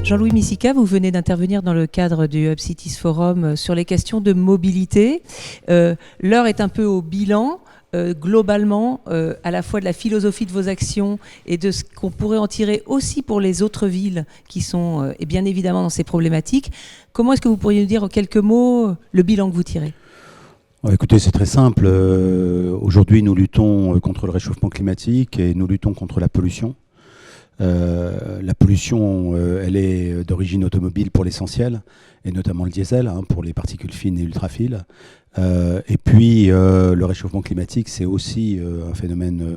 Jean-Louis Misica, vous venez d'intervenir dans le cadre du Hub Cities Forum sur les questions de mobilité. L'heure est un peu au bilan. Globalement, à la fois de la philosophie de vos actions et de ce qu'on pourrait en tirer aussi pour les autres villes qui sont et bien évidemment dans ces problématiques. Comment est-ce que vous pourriez nous dire en quelques mots le bilan que vous tirez ? Écoutez, c'est très simple. Aujourd'hui, nous luttons contre le réchauffement climatique et nous luttons contre la pollution. La pollution, elle est d'origine automobile pour l'essentiel, et notamment le diesel, pour les particules fines et ultrafines. Et puis, le réchauffement climatique, c'est aussi un phénomène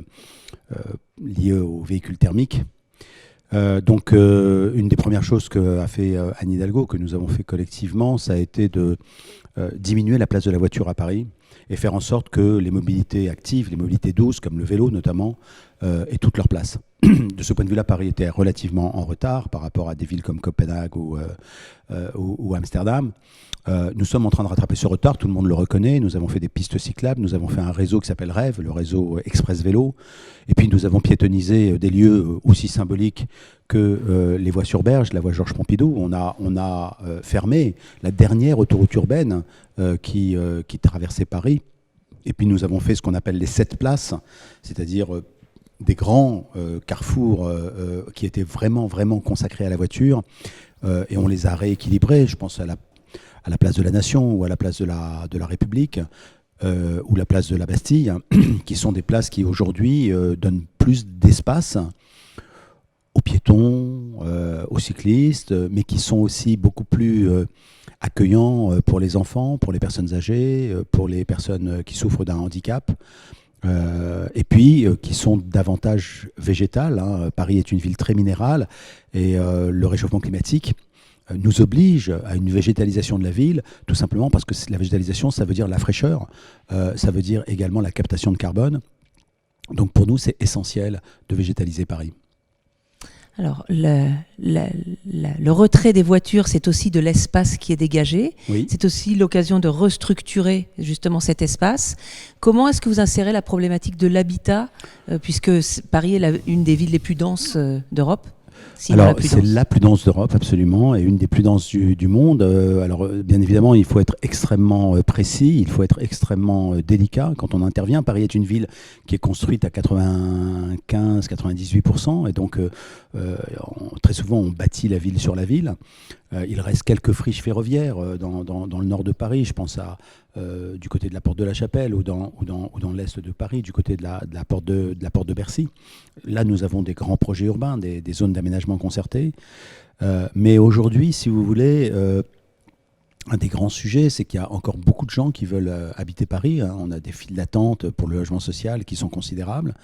lié aux véhicules thermiques. Donc, une des premières choses qu'a fait Anne Hidalgo, que nous avons fait collectivement, ça a été de diminuer la place de la voiture à Paris et faire en sorte que les mobilités actives, les mobilités douces, comme le vélo notamment, aient toute leur place. De ce point de vue-là, Paris était relativement en retard par rapport à des villes comme Copenhague ou Amsterdam. Nous sommes en train de rattraper ce retard, tout le monde le reconnaît. Nous avons fait des pistes cyclables, nous avons fait un réseau qui s'appelle REV, le réseau Express Vélo. Et puis nous avons piétonnisé des lieux aussi symboliques que les voies sur Berge, la voie Georges Pompidou. On a fermé la dernière autoroute urbaine qui traversait Paris. Et puis nous avons fait ce qu'on appelle les 7 places, c'est-à-dire des grands carrefours qui étaient vraiment, vraiment consacrés à la voiture. Et on les a rééquilibrés. Je pense à la place de la Nation ou à la place de la République ou la place de la Bastille, qui sont des places qui aujourd'hui donnent plus d'espace aux piétons, aux cyclistes, mais qui sont aussi beaucoup plus accueillants pour les enfants, pour les personnes âgées, pour les personnes qui souffrent d'un handicap. Et puis qui sont davantage végétales. Paris est une ville très minérale et le réchauffement climatique nous oblige à une végétalisation de la ville, tout simplement parce que la végétalisation, ça veut dire la fraîcheur, ça veut dire également la captation de carbone. Donc pour nous, c'est essentiel de végétaliser Paris. Alors, le retrait des voitures, c'est aussi de l'espace qui est dégagé. Oui. C'est aussi l'occasion de restructurer justement cet espace. Comment est-ce que vous insérez la problématique de l'habitat, puisque Paris est une des villes les plus denses d'Europe ? Alors, c'est la plus dense d'Europe, absolument, et une des plus denses du monde. Alors, bien évidemment, il faut être extrêmement précis, il faut être extrêmement délicat quand on intervient. Paris est une ville qui est construite à 95-98%, et donc très souvent, on bâtit la ville sur la ville. Il reste quelques friches ferroviaires dans le nord de Paris. Je pense du côté de la porte de la Chapelle ou dans l'est de Paris, du côté de la porte de Bercy. Là, nous avons des grands projets urbains, des zones d'aménagement concertées. Mais aujourd'hui, si vous voulez, un des grands sujets, c'est qu'il y a encore beaucoup de gens qui veulent habiter Paris. On a des files d'attente pour le logement social qui sont considérables.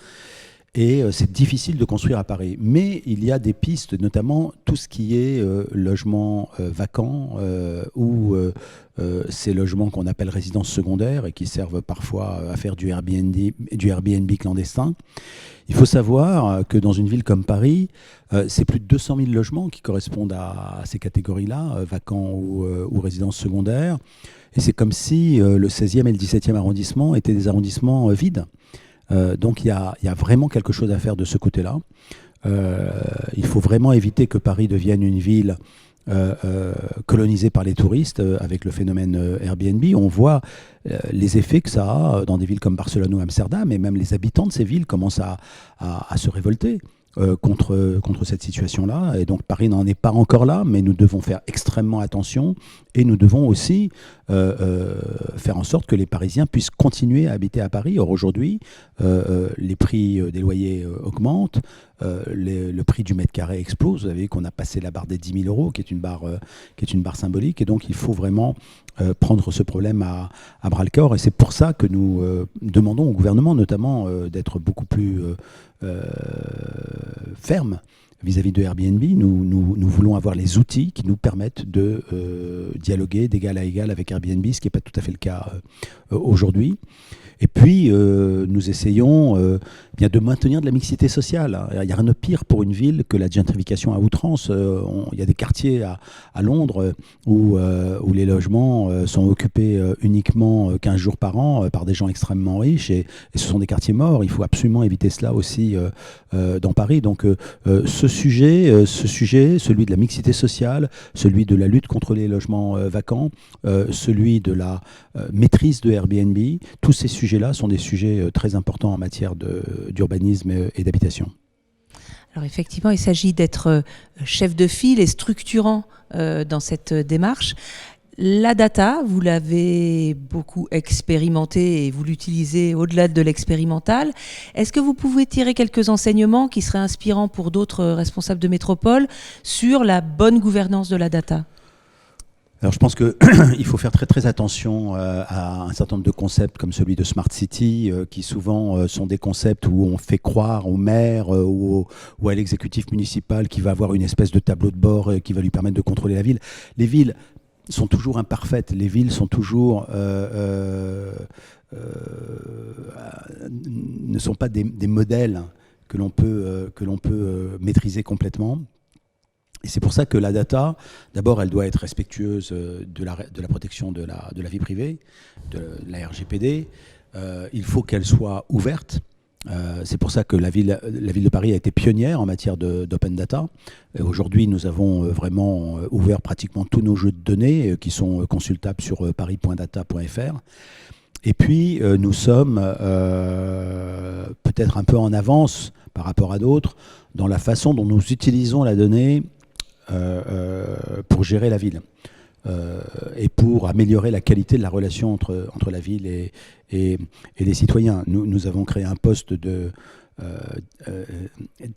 Et c'est difficile de construire à Paris. Mais il y a des pistes, notamment tout ce qui est logement vacant ou ces logements qu'on appelle résidences secondaires et qui servent parfois à faire du Airbnb clandestin. Il faut savoir que dans une ville comme Paris, c'est plus de 200 000 logements qui correspondent à ces catégories-là, vacants ou résidences secondaires. Et c'est comme si le 16e et le 17e arrondissement étaient des arrondissements vides. Donc il y a vraiment quelque chose à faire de ce côté-là. Il faut vraiment éviter que Paris devienne une ville colonisée par les touristes avec le phénomène Airbnb. On voit les effets que ça a dans des villes comme Barcelone ou Amsterdam, et même les habitants de ces villes commencent à se révolter contre cette situation-là. Et donc Paris n'en est pas encore là, mais nous devons faire extrêmement attention et nous devons aussi faire en sorte que les Parisiens puissent continuer à habiter à Paris. Or aujourd'hui, les prix des loyers augmentent, le prix du mètre carré explose. Vous savez qu'on a passé la barre des 10 000 euros, qui est une barre symbolique. Et donc il faut vraiment prendre ce problème à bras-le-corps. Et c'est pour ça que nous demandons au gouvernement notamment d'être beaucoup plus ferme vis-à-vis de Airbnb. Nous voulons avoir les outils qui nous permettent de dialoguer d'égal à égal avec Airbnb, ce qui n'est pas tout à fait le cas aujourd'hui. Et puis, nous essayons bien de maintenir de la mixité sociale. Il n'y a rien de pire pour une ville que la gentrification à outrance. Il y a des quartiers à Londres où les logements sont occupés uniquement 15 jours par an par des gens extrêmement riches. Et ce sont des quartiers morts. Il faut absolument éviter cela aussi dans Paris. Donc, ce ce sujet, celui de la mixité sociale, celui de la lutte contre les logements vacants, celui de la maîtrise de Airbnb, tous ces sujets-là sont des sujets très importants en matière d'urbanisme et d'habitation. Alors effectivement, il s'agit d'être chef de file et structurant dans cette démarche. La data, vous l'avez beaucoup expérimenté et vous l'utilisez au-delà de l'expérimental. Est-ce que vous pouvez tirer quelques enseignements qui seraient inspirants pour d'autres responsables de métropole sur la bonne gouvernance de la data ? Alors je pense qu'il faut faire très très attention à un certain nombre de concepts comme celui de Smart City, qui souvent sont des concepts où on fait croire au maire ou à l'exécutif municipal qui va avoir une espèce de tableau de bord qui va lui permettre de contrôler la ville. Les villes sont toujours imparfaites, les villes sont toujours ne sont pas des modèles que l'on peut maîtriser complètement. Et c'est pour ça que la data, d'abord, elle doit être respectueuse de la protection de la vie privée, de la RGPD. Il faut qu'elle soit ouverte. C'est pour ça que la ville de Paris a été pionnière en matière d'open data. Aujourd'hui, nous avons vraiment ouvert pratiquement tous nos jeux de données qui sont consultables sur paris.data.fr. Et puis, nous sommes peut-être un peu en avance par rapport à d'autres dans la façon dont nous utilisons la donnée pour gérer la ville et pour améliorer la qualité de la relation entre la ville et les citoyens. Nous avons créé un poste de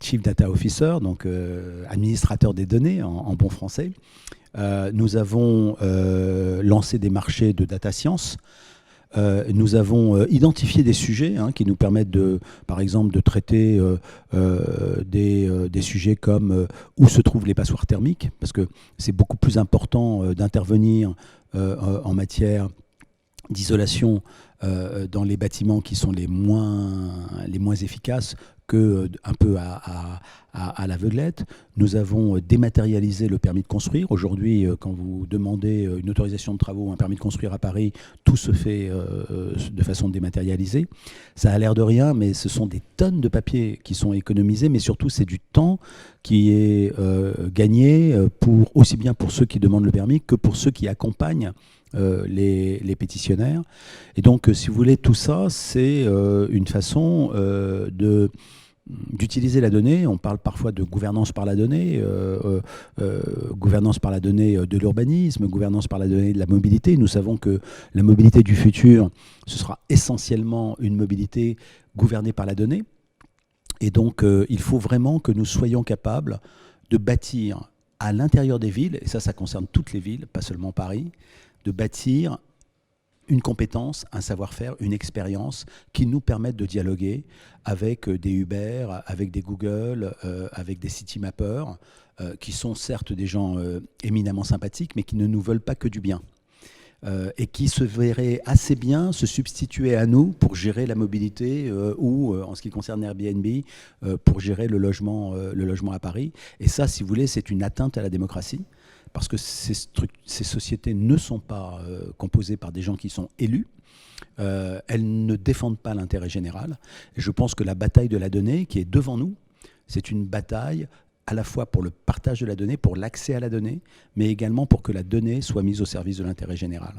Chief Data Officer, donc administrateur des données en bon français. Nous avons lancé des marchés de data science. Nous avons identifié des sujets qui nous permettent, par exemple, de traiter des sujets comme où se trouvent les passoires thermiques, parce que c'est beaucoup plus important d'intervenir en matière d'isolation dans les bâtiments qui sont les moins efficaces que un peu à l'aveuglette. Nous avons dématérialisé le permis de construire. Aujourd'hui, quand vous demandez une autorisation de travaux ou un permis de construire à Paris, tout se fait de façon dématérialisée. Ça a l'air de rien, mais ce sont des tonnes de papier qui sont économisés, mais surtout c'est du temps qui est gagné aussi bien pour ceux qui demandent le permis que pour ceux qui accompagnent les pétitionnaires. Et donc, si vous voulez, tout ça, c'est une façon d'utiliser la donnée. On parle parfois de gouvernance par la donnée, gouvernance par la donnée de l'urbanisme, gouvernance par la donnée de la mobilité. Nous savons que la mobilité du futur, ce sera essentiellement une mobilité gouvernée par la donnée. Et donc, il faut vraiment que nous soyons capables de bâtir à l'intérieur des villes, et ça concerne toutes les villes, pas seulement Paris, de bâtir une compétence, un savoir-faire, une expérience qui nous permettent de dialoguer avec des Uber, avec des Google, avec des Citymappers, qui sont certes des gens éminemment sympathiques, mais qui ne nous veulent pas que du bien. Et qui se verraient assez bien se substituer à nous pour gérer la mobilité ou, en ce qui concerne Airbnb, pour gérer le logement à Paris. Et ça, si vous voulez, c'est une atteinte à la démocratie. Parce que ces sociétés ne sont pas composées par des gens qui sont élus. Elles ne défendent pas l'intérêt général. Et je pense que la bataille de la donnée qui est devant nous, c'est une bataille à la fois pour le partage de la donnée, pour l'accès à la donnée, mais également pour que la donnée soit mise au service de l'intérêt général.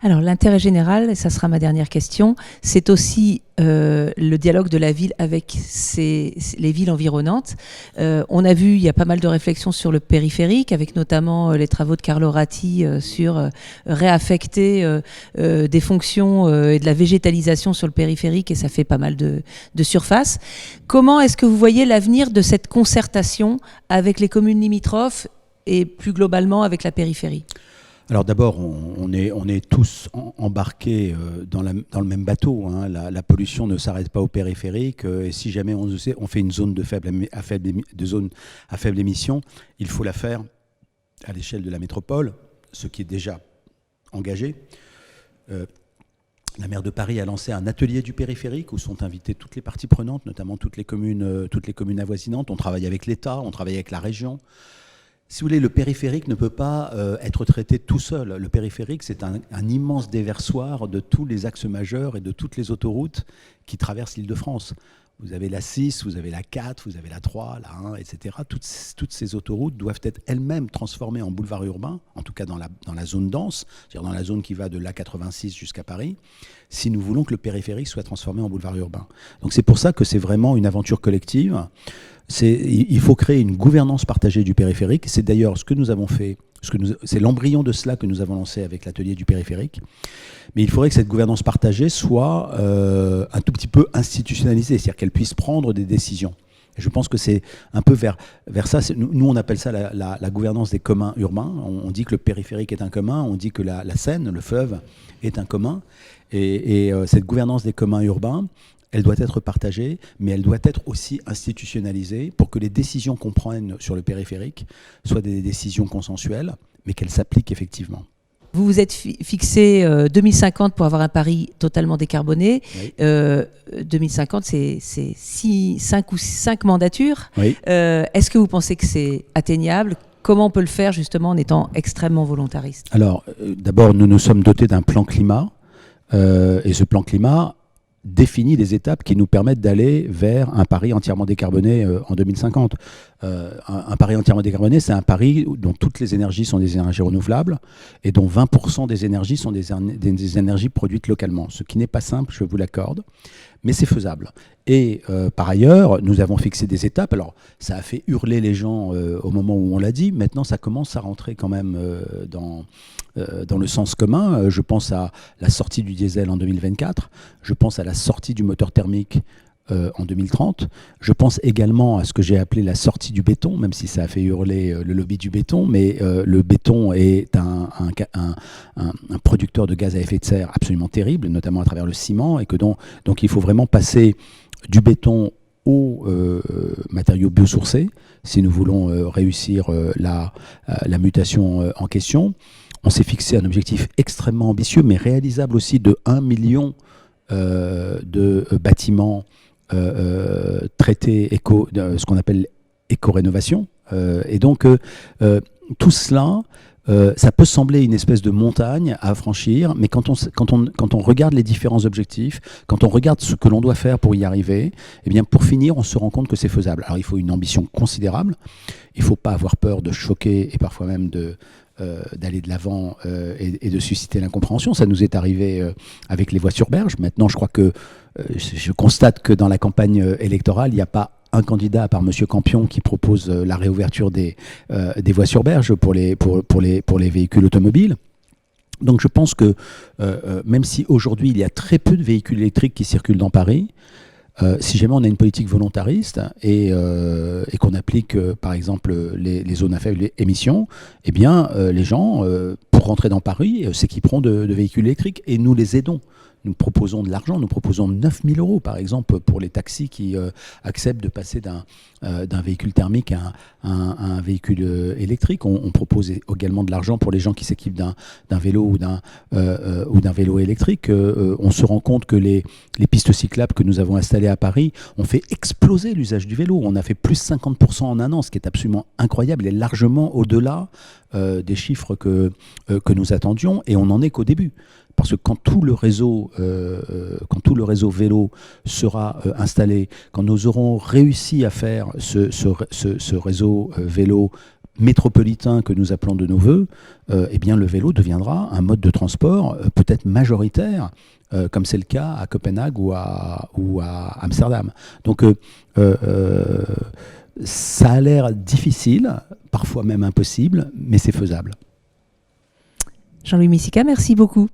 Alors l'intérêt général, et ça sera ma dernière question, c'est aussi le dialogue de la ville avec les villes environnantes. On a vu, il y a pas mal de réflexions sur le périphérique, avec notamment les travaux de Carlo Ratti sur réaffecter des fonctions et de la végétalisation sur le périphérique, et ça fait pas mal de surface. Comment est-ce que vous voyez l'avenir de cette concertation avec les communes limitrophes et plus globalement avec la périphérie ? Alors d'abord, on est tous embarqués dans le même bateau. La pollution ne s'arrête pas au périphérique. Et si jamais on fait une zone à faible émission, il faut la faire à l'échelle de la métropole, ce qui est déjà engagé. La maire de Paris a lancé un atelier du périphérique où sont invitées toutes les parties prenantes, notamment toutes les communes avoisinantes. On travaille avec l'État, on travaille avec la région. Si vous voulez, le périphérique ne peut pas être traité tout seul. Le périphérique, c'est un immense déversoir de tous les axes majeurs et de toutes les autoroutes qui traversent l'Île-de-France. Vous avez la 6, vous avez la 4, vous avez la 3, la 1, etc. Toutes ces autoroutes doivent être elles-mêmes transformées en boulevards urbains, en tout cas dans la zone dense, c'est-à-dire dans la zone qui va de l'A86 jusqu'à Paris, si nous voulons que le périphérique soit transformé en boulevard urbain. Donc c'est pour ça que c'est vraiment une aventure collective. Il faut créer une gouvernance partagée du périphérique. C'est d'ailleurs ce que nous avons fait, c'est l'embryon de cela que nous avons lancé avec l'atelier du périphérique. Mais il faudrait que cette gouvernance partagée soit un tout petit peu institutionnalisée, c'est-à-dire qu'elle puisse prendre des décisions. Et je pense que c'est un peu vers ça. Nous, on appelle ça la gouvernance des communs urbains. On dit que le périphérique est un commun, on dit que la Seine, le fleuve, est un commun. Et cette gouvernance des communs urbains, elle doit être partagée, mais elle doit être aussi institutionnalisée pour que les décisions qu'on prenne sur le périphérique soient des décisions consensuelles, mais qu'elles s'appliquent effectivement. Vous vous êtes fixé 2050 pour avoir un Paris totalement décarboné. Oui. 2050, c'est 5 mandatures. Oui. Est-ce que vous pensez que c'est atteignable ? Comment on peut le faire justement en étant extrêmement volontariste ? Alors, d'abord, nous nous sommes dotés d'un plan climat, et ce plan climat définit des étapes qui nous permettent d'aller vers un Paris entièrement décarboné en 2050. Un Paris entièrement décarboné, c'est un Paris dont toutes les énergies sont des énergies renouvelables et dont 20% des énergies sont des énergies produites localement. Ce qui n'est pas simple, je vous l'accorde, mais c'est faisable. Et par ailleurs, nous avons fixé des étapes. Alors, ça a fait hurler les gens au moment où on l'a dit. Maintenant, ça commence à rentrer quand même dans le sens commun. Je pense à la sortie du diesel en 2024. Je pense à la sortie du moteur thermique en 2030. Je pense également à ce que j'ai appelé la sortie du béton, même si ça a fait hurler le lobby du béton, mais le béton est un producteur de gaz à effet de serre absolument terrible, notamment à travers le ciment, et que donc il faut vraiment passer du béton aux matériaux biosourcés si nous voulons réussir la mutation en question. On s'est fixé un objectif extrêmement ambitieux, mais réalisable aussi, de 1 million de bâtiments traités ce qu'on appelle éco-rénovation. Et donc, tout cela, ça peut sembler une espèce de montagne à franchir, mais quand on regarde les différents objectifs, quand on regarde ce que l'on doit faire pour y arriver, eh bien, pour finir, on se rend compte que c'est faisable. Alors, il faut une ambition considérable. Il ne faut pas avoir peur de choquer et parfois même d'aller de l'avant et de susciter l'incompréhension. Ça nous est arrivé avec les voies sur berge. Maintenant, je crois que je constate que dans la campagne électorale, il n'y a pas un candidat, à part M. Campion, qui propose la réouverture des voies sur berge pour les véhicules automobiles. Donc je pense que même si aujourd'hui il y a très peu de véhicules électriques qui circulent dans Paris, si jamais on a une politique volontariste et qu'on applique par exemple les zones à faible émission, eh bien les gens, pour rentrer dans Paris, s'équiperont de véhicules électriques et nous les aidons. Nous proposons de l'argent, nous proposons 9 000 € par exemple pour les taxis qui acceptent de passer d'un véhicule thermique à un véhicule électrique. On propose également de l'argent pour les gens qui s'équipent d'un vélo ou d'un vélo électrique. On se rend compte que les pistes cyclables que nous avons installées à Paris ont fait exploser l'usage du vélo. On a fait plus 50% en un an, ce qui est absolument incroyable et largement au-delà des chiffres que nous attendions, et on n'en est qu'au début. Parce que quand tout le réseau vélo sera installé, quand nous aurons réussi à faire ce réseau vélo métropolitain que nous appelons de nos voeux, eh bien le vélo deviendra un mode de transport peut-être majoritaire, comme c'est le cas à Copenhague ou à Amsterdam. Donc ça a l'air difficile, parfois même impossible, mais c'est faisable. Jean-Louis Messica, merci beaucoup.